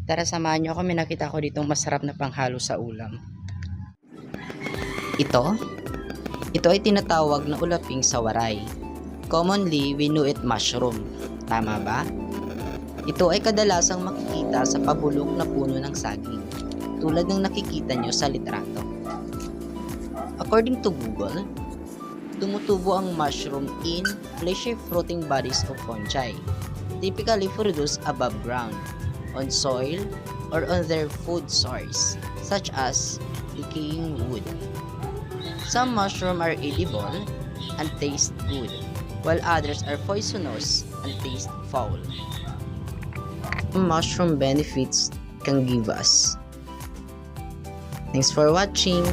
Tara, samahan nyo ako. May nakita ko ditong masarap na panghalo sa ulam. Ito? Ito ay tinatawag na ulaping sa waray. Commonly, we know it mushroom. Tama ba? Ito ay kadalasang makikita sa pabulok na puno ng saging, tulad ng nakikita nyo sa litrato. According to Google, tumutubo ang mushroom in fleshy fruiting bodies of fungi, typically produced above ground, on soil, or on their food source, such as decaying wood. Some mushrooms are edible and taste good, while others are poisonous and taste foul. Mushroom benefits can give us. Thanks for watching.